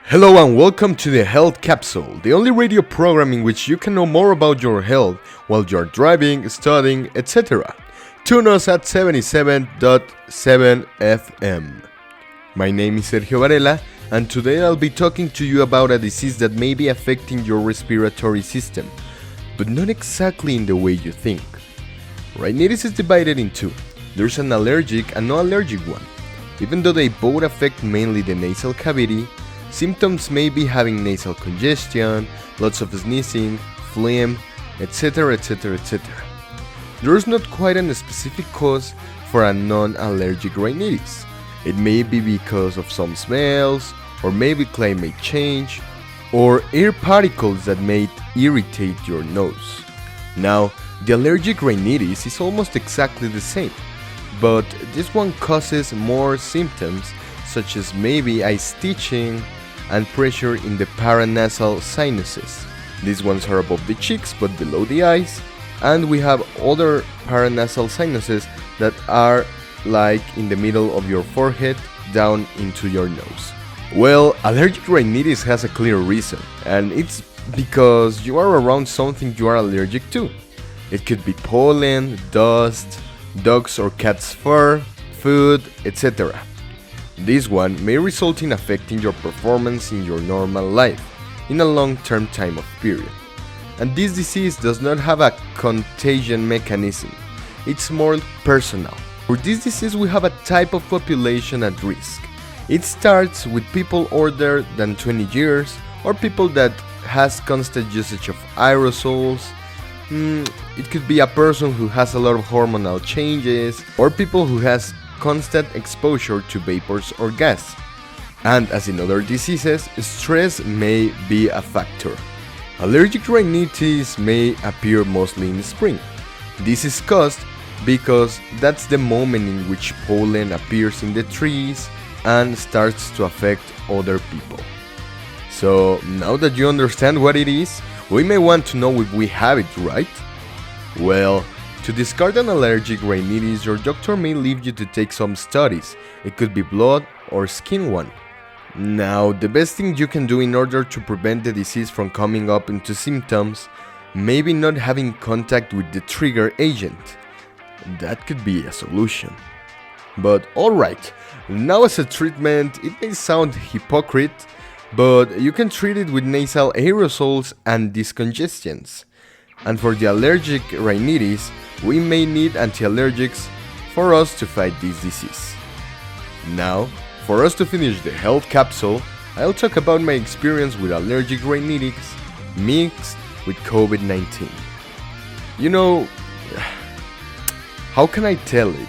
Hello and welcome to the Health Capsule, the only radio program in which you can know more about your health while you're driving, studying, etc. Tune us at 77.7 FM. My name is Sergio Varela, and today I'll be talking to you about a disease that may be affecting your respiratory system, but not exactly in the way you think. Rhinitis is divided in two. There's an allergic and non-allergic one. Even though they both affect mainly the nasal cavity, symptoms may be having nasal congestion, lots of sneezing, phlegm, etc. etc. etc. There is not quite a specific cause for a non-allergic rhinitis. It may be because of some smells, or maybe climate change, or air particles that may irritate your nose. Now, the allergic rhinitis is almost exactly the same, but this one causes more symptoms such as maybe eye stitching and pressure in the paranasal sinuses. These ones are above the cheeks but below the eyes, and we have other paranasal sinuses that are like in the middle of your forehead down into your nose. Well, allergic rhinitis has a clear reason, and it's because you are around something you are allergic to. It could be pollen, dust, dogs or cats' fur, food, etc. This one may result in affecting your performance in your normal life in a long-term time of period. And this disease does not have a contagion mechanism. It's more personal. For this disease we have a type of population at risk. It starts with people older than 20 years or people that has constant usage of aerosols. It could be a person who has a lot of hormonal changes or people who has constant exposure to vapors or gas. And as in other diseases, stress may be a factor. Allergic rhinitis may appear mostly in spring. This is caused because that's the moment in which pollen appears in the trees and starts to affect other people. So now that you understand what it is, we may want to know if we have it, right? Well, to discard an allergic rhinitis, your doctor may leave you to take some studies. It could be blood or skin one. Now, the best thing you can do in order to prevent the disease from coming up into symptoms, maybe not having contact with the trigger agent. That could be a solution. But alright, now as a treatment, it may sound hypocrite, but you can treat it with nasal aerosols and discongestions. And for the allergic rhinitis, we may need anti-allergics for us to fight this disease. Now, for us to finish the health capsule, I'll talk about my experience with allergic rhinitis mixed with COVID-19. You know, how can I tell it?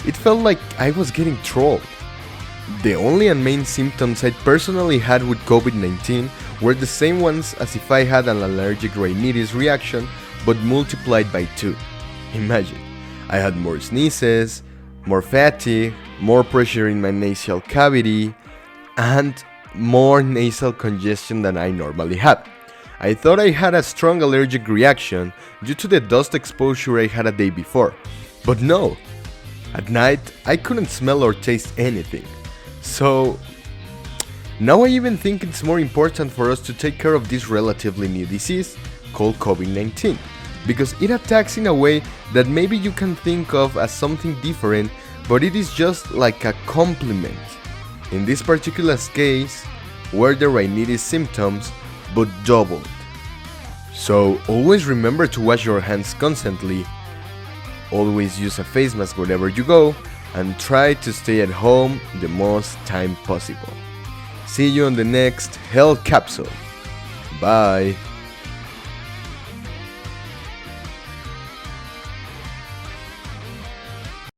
It felt like I was getting trolled. The only and main symptoms I personally had with COVID-19 were the same ones as if I had an allergic rhinitis reaction, but multiplied by 2. Imagine, I had more sneezes, more fatigue, more pressure in my nasal cavity, and more nasal congestion than I normally had. I thought I had a strong allergic reaction due to the dust exposure I had a day before, but no. At night, I couldn't smell or taste anything. So, now I even think it's more important for us to take care of this relatively new disease called COVID-19, because it attacks in a way that maybe you can think of as something different, but it is just like a complement. In this particular case, were the rhinitis symptoms, but doubled. So always remember to wash your hands constantly, always use a face mask wherever you go, and try to stay at home the most time possible. See you on the next Health Capsule. Bye.